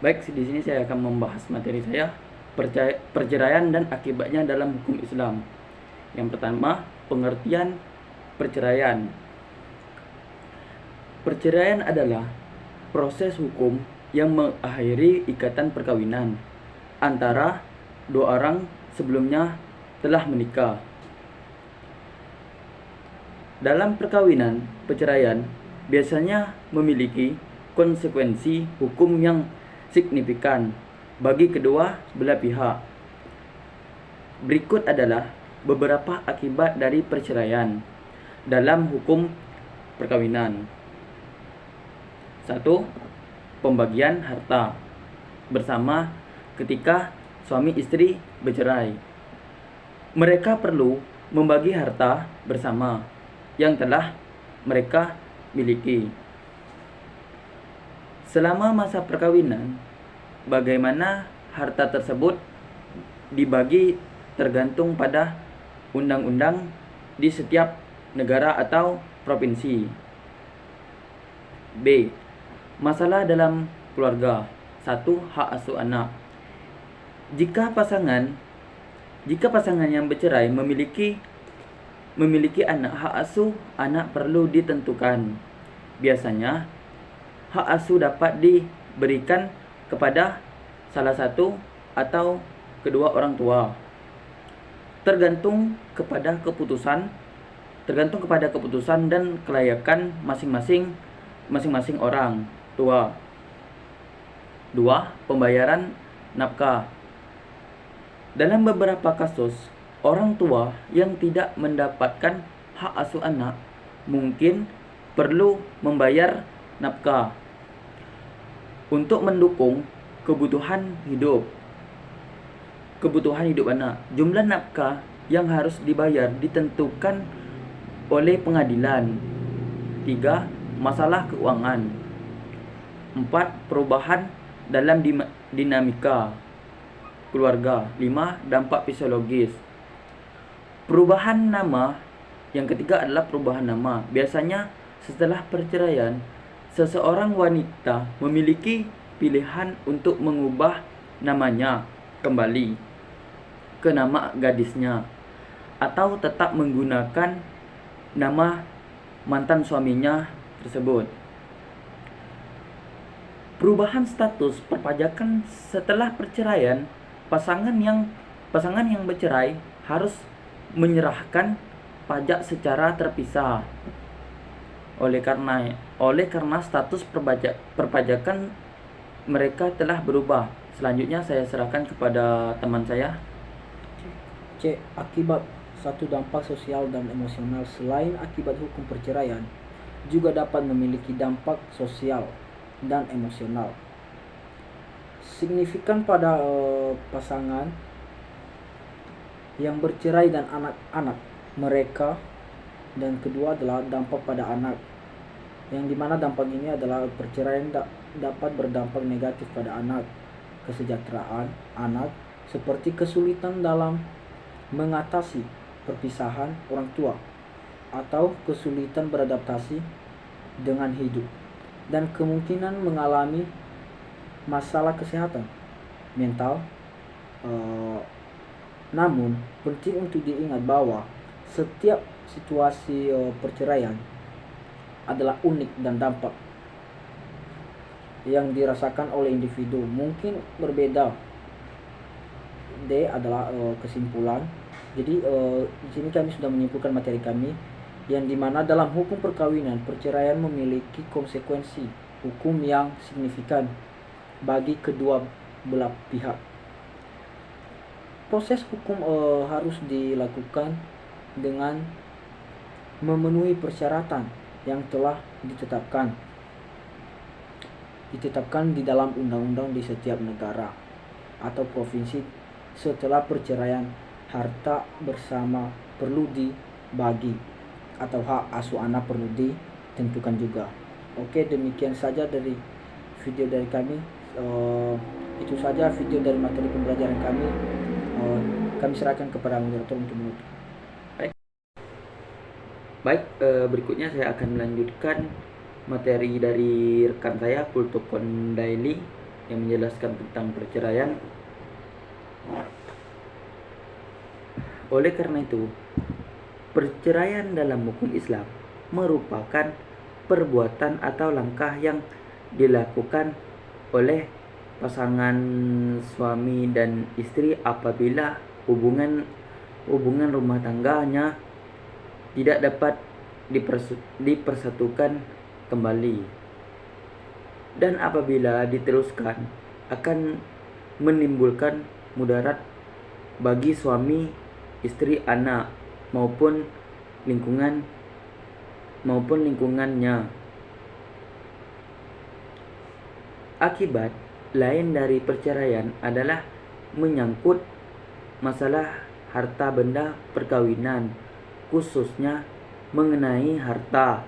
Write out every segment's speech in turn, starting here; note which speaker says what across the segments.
Speaker 1: Baik, di sini saya akan membahas materi saya, perceraian dan akibatnya dalam hukum Islam. Yang pertama, pengertian perceraian. Perceraian adalah proses hukum yang mengakhiri ikatan perkawinan antara dua orang sebelumnya telah menikah. Dalam perkawinan, perceraian biasanya memiliki konsekuensi hukum yang signifikan bagi kedua belah pihak. Berikut adalah beberapa akibat dari perceraian dalam hukum perkawinan. 1. Pembagian harta bersama ketika suami istri bercerai. Mereka perlu membagi harta bersama yang telah mereka miliki. Selama masa perkawinan, bagaimana harta tersebut dibagi tergantung pada undang-undang di setiap negara atau provinsi. B. Masalah dalam keluarga. 1. Hak asuh anak. Jika pasangan yang bercerai memiliki anak, hak asuh anak perlu ditentukan. Biasanya hak asuh dapat diberikan kepada salah satu atau kedua orang tua, tergantung kepada keputusan dan kelayakan masing-masing orang tua. 2. Pembayaran nafkah. Dalam beberapa kasus, orang tua yang tidak mendapatkan hak asuh anak mungkin perlu membayar nafkah untuk mendukung kebutuhan hidup anak. Jumlah nafkah yang harus dibayar ditentukan oleh pengadilan. 3. Masalah keuangan. 4. Perubahan dalam dinamika keluarga. 5. Dampak fisiologis. Perubahan nama. Yang ketiga adalah perubahan nama. Biasanya setelah perceraian, seseorang wanita memiliki pilihan untuk mengubah namanya kembali ke nama gadisnya atau tetap menggunakan nama mantan suaminya tersebut. Perubahan status perpajakan setelah perceraian, pasangan yang bercerai harus menyerahkan pajak secara terpisah. Oleh karena status perpajakan mereka telah berubah. Selanjutnya saya serahkan kepada teman saya.
Speaker 2: C. Akibat. 1. Dampak sosial dan emosional. Selain akibat hukum perceraian, juga dapat memiliki dampak sosial dan emosional signifikan pada pasangan yang bercerai dan anak-anak mereka. Dan kedua adalah dampak pada anak, yang dimana dampak ini adalah perceraian dapat berdampak negatif pada anak, kesejahteraan anak, seperti kesulitan dalam mengatasi perpisahan orang tua atau kesulitan beradaptasi dengan hidup, dan kemungkinan mengalami masalah kesehatan mental. Namun penting untuk diingat bahwa setiap situasi perceraian adalah unik dan dampak yang dirasakan oleh individu mungkin berbeda. D adalah kesimpulan. Jadi di sini kami sudah menyimpulkan materi kami, yang dimana dalam hukum perkawinan, perceraian memiliki konsekuensi hukum yang signifikan bagi kedua belah pihak. Proses hukum harus dilakukan dengan memenuhi persyaratan yang telah ditetapkan di dalam undang-undang di setiap negara atau provinsi. Setelah perceraian, harta bersama perlu dibagi atau hak asuh anak perlu ditentukan juga. Oke, demikian saja dari video dari kami. Itu saja video dari materi pembelajaran kami. Kami serahkan kepada moderator untuk menutup.
Speaker 1: Baik, berikutnya saya akan melanjutkan materi dari rekan saya, Pultokon Daily. yang menjelaskan tentang perceraian. Oleh karena itu, perceraian dalam hukum Islam merupakan perbuatan atau langkah yang dilakukan oleh pasangan suami dan istri apabila hubungan rumah tangganya tidak dapat dipersatukan kembali, dan apabila diteruskan akan menimbulkan mudarat bagi suami, istri, anak maupun lingkungannya. Akibat lain dari perceraian adalah menyangkut masalah harta benda perkawinan, khususnya mengenai harta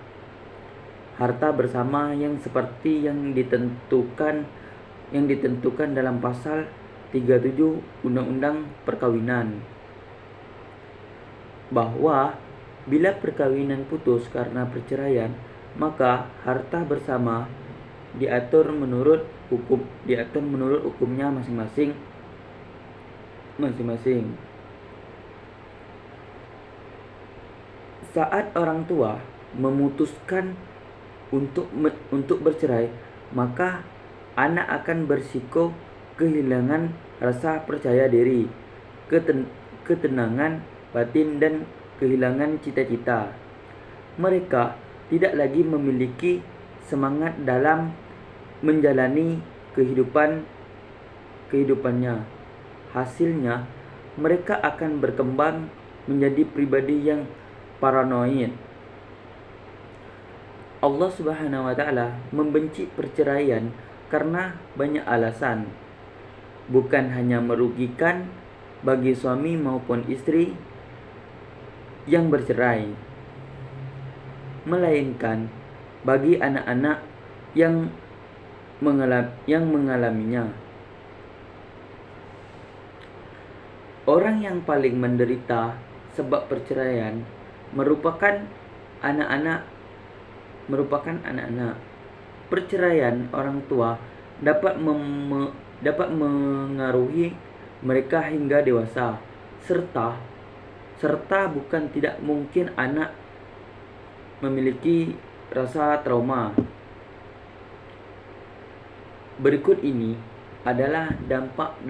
Speaker 1: bersama yang seperti yang ditentukan dalam pasal 37 Undang-Undang Perkawinan, bahwa bila perkawinan putus karena perceraian, maka harta bersama diatur menurut hukumnya masing-masing. Saat orang tua memutuskan untuk bercerai, maka anak akan berisiko kehilangan rasa percaya diri, ketenangan batin, dan kehilangan cita-cita. Mereka tidak lagi memiliki semangat dalam menjalani kehidupannya. Hasilnya, mereka akan berkembang menjadi pribadi yang paranoid. Allah Subhanahu wa Ta'ala membenci perceraian karena banyak alasan, bukan hanya merugikan bagi suami maupun istri yang bercerai, melainkan bagi anak-anak yang mengalaminya. Orang yang paling menderita sebab perceraian merupakan anak-anak. Perceraian orang tua dapat mengaruhi mereka hingga dewasa, serta bukan tidak mungkin anak memiliki rasa trauma. Berikut ini adalah dampak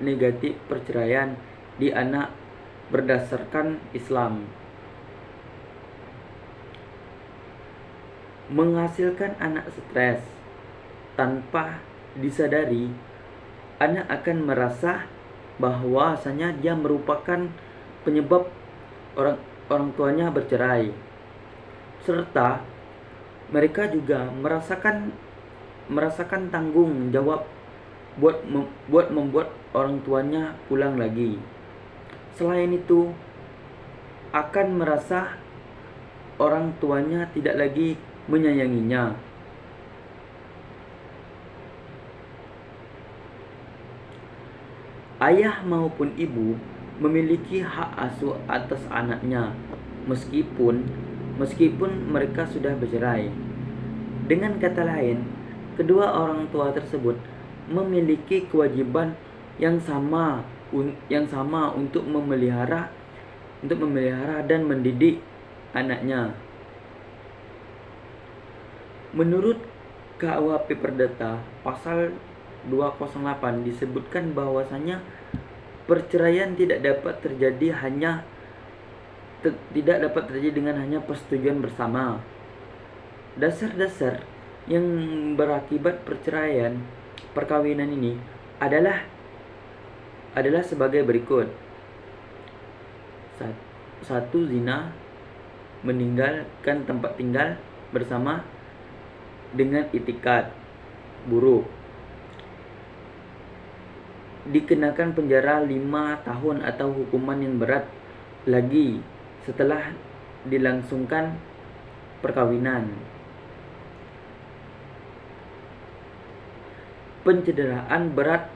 Speaker 1: negatif perceraian di anak berdasarkan Islam. Menghasilkan anak stres. Tanpa disadari, anak akan merasa bahwasanya dia merupakan penyebab orang tuanya bercerai, serta mereka juga merasakan tanggung jawab buat membuat orang tuanya pulang lagi. Selain itu, akan merasa orang tuanya tidak lagi menyayanginya. Ayah maupun ibu memiliki hak asuh atas anaknya meskipun mereka sudah bercerai. Dengan kata lain, kedua orang tua tersebut memiliki kewajiban yang sama untuk memelihara dan mendidik anaknya. Menurut KUHP Perdata pasal 208 disebutkan bahwasanya perceraian tidak dapat terjadi dengan hanya persetujuan bersama. Dasar-dasar yang berakibat perkawinan ini adalah sebagai berikut. 1. Zina, meninggalkan tempat tinggal bersama dengan itikad buruk, dikenakan penjara 5 tahun atau hukuman yang berat lagi setelah dilangsungkan perkawinan. Pencederaan berat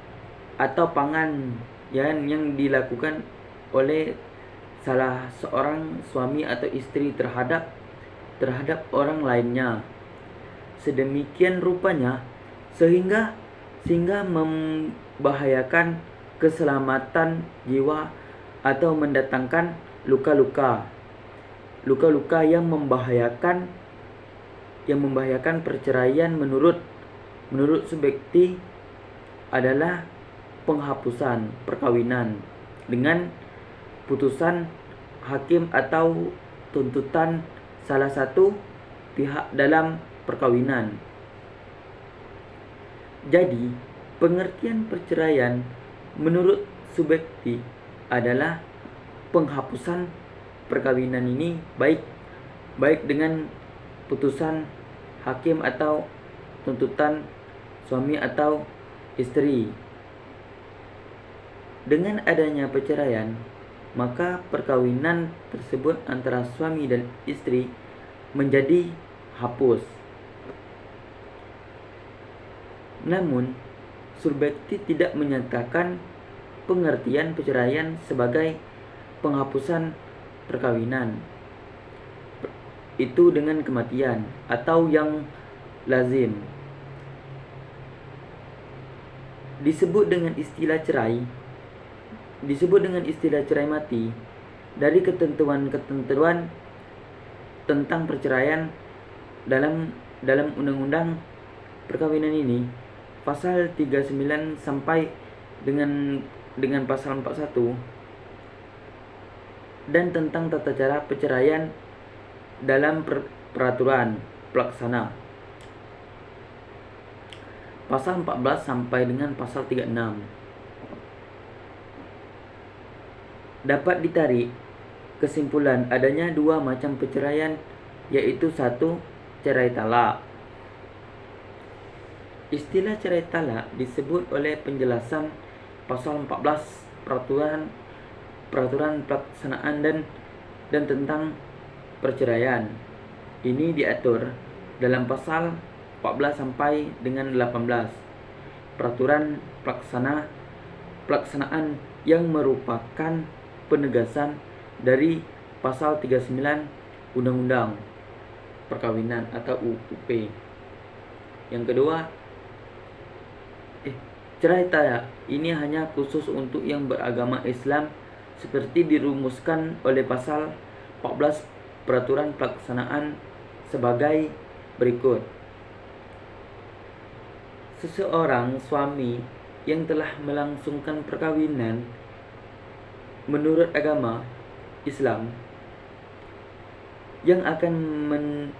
Speaker 1: atau pangan yang dilakukan oleh salah seorang suami atau istri terhadap orang lainnya sedemikian rupanya sehingga sehingga membahayakan keselamatan jiwa atau mendatangkan luka-luka yang membahayakan perceraian menurut Subekti adalah penghapusan perkawinan dengan putusan hakim atau tuntutan salah satu pihak dalam perkawinan. Jadi, pengertian perceraian menurut Subekti adalah penghapusan perkawinan ini baik dengan putusan hakim atau tuntutan suami atau istri. Dengan adanya perceraian, maka perkawinan tersebut antara suami dan istri menjadi hapus. Namun, Subekti tidak menyatakan pengertian perceraian sebagai penghapusan perkawinan itu dengan kematian atau yang lazim. Disebut dengan istilah cerai mati dari ketentuan tentang perceraian dalam undang-undang perkawinan ini, pasal 39 sampai dengan pasal 41, dan tentang tata cara perceraian dalam peraturan pelaksana, pasal 14 sampai dengan pasal 36. Dapat ditarik kesimpulan adanya dua macam perceraian, yaitu satu, cerai talak. Istilah cerai talak disebut oleh penjelasan pasal 14 peraturan pelaksanaan dan tentang perceraian. Ini diatur dalam pasal 14 sampai dengan 18 peraturan pelaksanaan yang merupakan penegasan dari pasal 39 Undang-Undang Perkawinan atau UUP. Yang kedua, cerai talak ini hanya khusus untuk yang beragama Islam seperti dirumuskan oleh pasal 14 peraturan pelaksanaan sebagai berikut. Seseorang suami yang telah melangsungkan perkawinan menurut agama Islam yang akan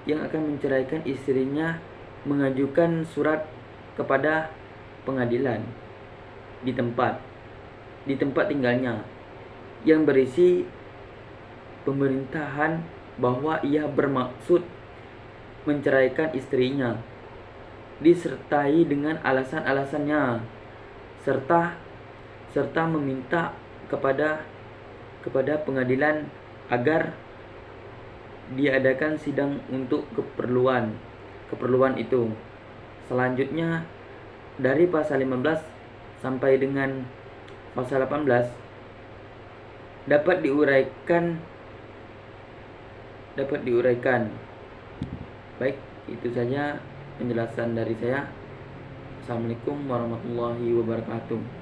Speaker 1: menceraikan istrinya mengajukan surat kepada pengadilan di tempat tinggalnya yang berisi pemerintahan bahwa ia bermaksud menceraikan istrinya, disertai dengan alasan-alasannya, serta meminta kepada pengadilan agar diadakan sidang untuk keperluan itu. Selanjutnya, dari pasal 15 sampai dengan pasal 18 dapat diuraikan. Baik, itu saja penjelasan dari saya. Assalamualaikum warahmatullahi wabarakatuh.